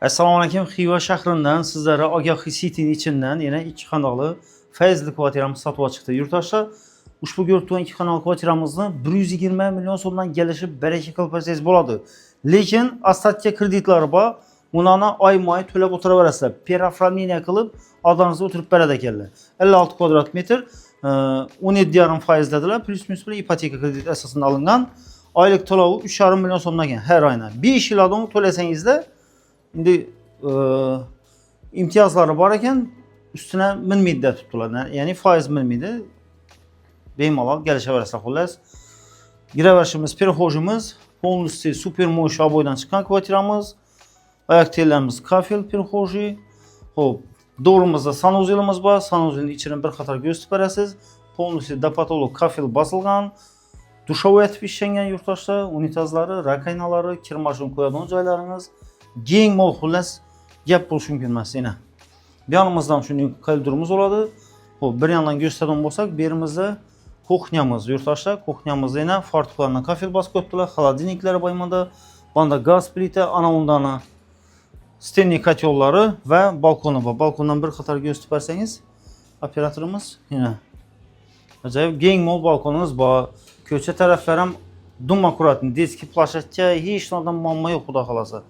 Assalomu alaykum. Xiva shahridan sizlarga Ogahiy City'nin içinden yine 2 kanallı feyzli kvartiramız satığa çıktı. Yurttaşlar, ushbu görüntülen 2 kanal kvartiramızda 120 milyon so'mdan gelişip bereket qilib bo'ladi. Lekin asatga kreditlari bor. Unani oy-moy to'lab o'tiraverasizlar. Peraframiniya qilib adınızı o'tirib beradi ekanlar. 56 kvadrat metr 17,5% dedilar. Plus minus bilan ipoteka kredit asosida olingan. Oylik to'lovi 3,5 milyon so'mdan ekan har oyna. 5 yil oldin to'lasangizda şimdi imtiyazları var ekan üstüne min middet tuttular. Yani faiz min miydi? Bemalol gelişeverasizlar xullas. Giraverishimiz, perxojimiz, полностью super mo'sh aboydan chiqqan kvartiramız. Ayak tellerimiz kafel perxoji. Hop, doğrumuzda sanuzelimiz var. Sanuzelin içine bir qator gösterib berasiz. Полностью dopatolog kafel basılgan. Dushovoy etib ishlangan yurtdoshlar, unitazlari, rakaynalari, kir mashin qo'yadigan joylaringiz keng mo'l xullas gap bo'lishi mumkin emas yana. Bu yanimizdan shunday koridorimiz bo'ladi. Xo'p, bir yandan ko'rsatadigan bo'lsak, bu yerimizda kuxnyamiz yurtdoshlar. Kuxnyamizda yana fartuqlardan kafel bosib qo'yibdilar, xolodilniklari boymada, bunda gaz plita, ana undana stenli kotyolları ve balkonu var. Balkondan bir qator ko'rsatib bersangiz, operatorimiz yana ajoyib keng mo'l balkonimiz bor. Ko'cha taraflar ham dum akkuratni, diski plashatga hech nadan muammo yo'q, xudo xolasa.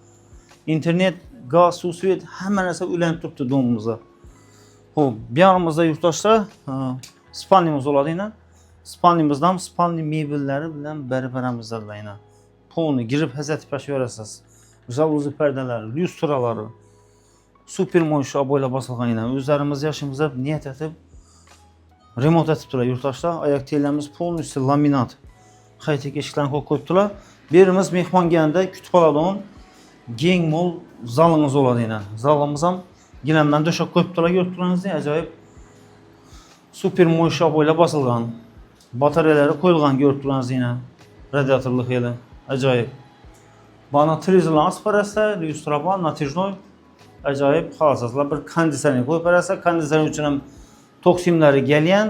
İnternet, gaz, suv, svet hamma narsa ulanib turibdi domimizda. Xo'p, bu yanimizda yurtdoshlar spalnimiz bo'ladi yana. Spalnimizdan spalni mebellari bilan barabaramizda yana. Polni girib hazatib yashaverasiz. Jaluzi perdalari, lyustralari, super mo'sh aboylar bosilgan yana. O'zlarimiz yashimizda niyat etib remont etibdilar yurtdoshlar. Ayak tellerimiz полностью laminat. Qayta eshiklarni qo'yib qo'yibdilar. Bu yerimiz mehmonxonada kutib oladigan keng mo'l zalimiz bo'ladi yana. Zalimiz ham gilamdan döşab qo'yibdilar, ko'rib turganingizdek ajoyib super mo'sh aboylar bosilgan. Batareyalari qo'yilgan, ko'rib turganingizdek yana. Radiatorli xeli ajoyib. Bana trizlan asparasa, lyustraban, natijnoy ajoyib xolasizlar. Bir konditsioner qo'yib berasiz. Konditsioner uchun ham toksimlari gelyen,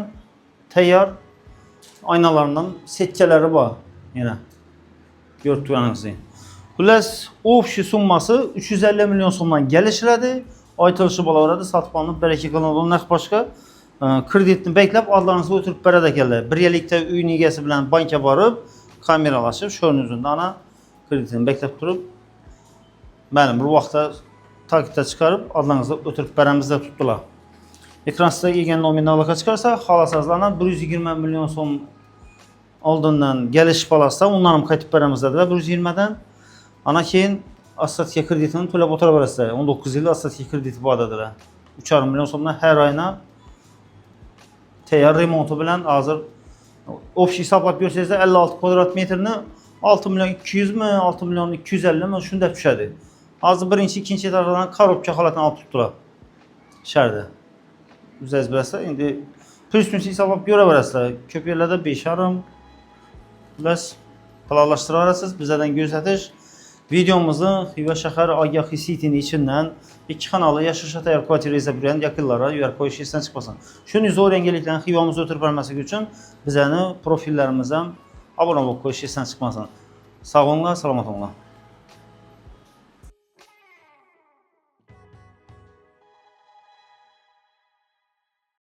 tayyor aynalarından setkeleri var yine. Görüp turganingizdek. Xullas, общий summası 350 milyon so'mdan gelişirdi. Aytilishi bo'laveradi, sotib olinib bereket qilinadigan narx boshqa. Kreditni beklab adlarınızı o'tirib beradi ekanlar. Bir yillikda uyning egasi bilan bankka borib, kameralashib, sho'rning uzunda ana kreditini beklab turib, ma'lum bir vaqtda takipda chiqarib, adlarınızı o'tirib beramiz deb tutdilar. Ekransida kelgan nominalga chiqarsa, xohlasangizlar 120 milyon so'm oldindan gelişib olasizlar, undan ham qaytib beramiz dedilar 120 dan. Ana keyin asatga kreditini to'lab o'tiraverasizlar. 19 yil asatga krediti bor dedilar. 3,5 milyon so'mdan har oyna tayyor remonti bilan hozir общий hisoblab ko'rsangizlar 56 kvadrat metrini 6 milyon 200 mi, 6 milyon 250 mi shunda tushadi. Hozir birinchi, ikkinchi etajdan korobka holatini olib turibdilar. Sharda. O'zingiz bilasizlar, endi plus minus hisoblab ko'raverasizlar. Ko'p yerlarda 5,5 plus planlashtiraverasiz. Bizlardan ko'rsatish videomuzu Xiva shahar Ogahiy City'nin içinden 2 kanalı yashash tayyor kvartira izlab yurgan yaqinlarga yuborib qo'yish esdan chiqmasin. Shunday zo'r yangiliklarni Xivamizda o'tirib bermaslik uchun bizlarni profillarimizdan obuna bo'lib qo'yish esdan chiqmasin. Sog' bo'linglar, salomat bo'linglar.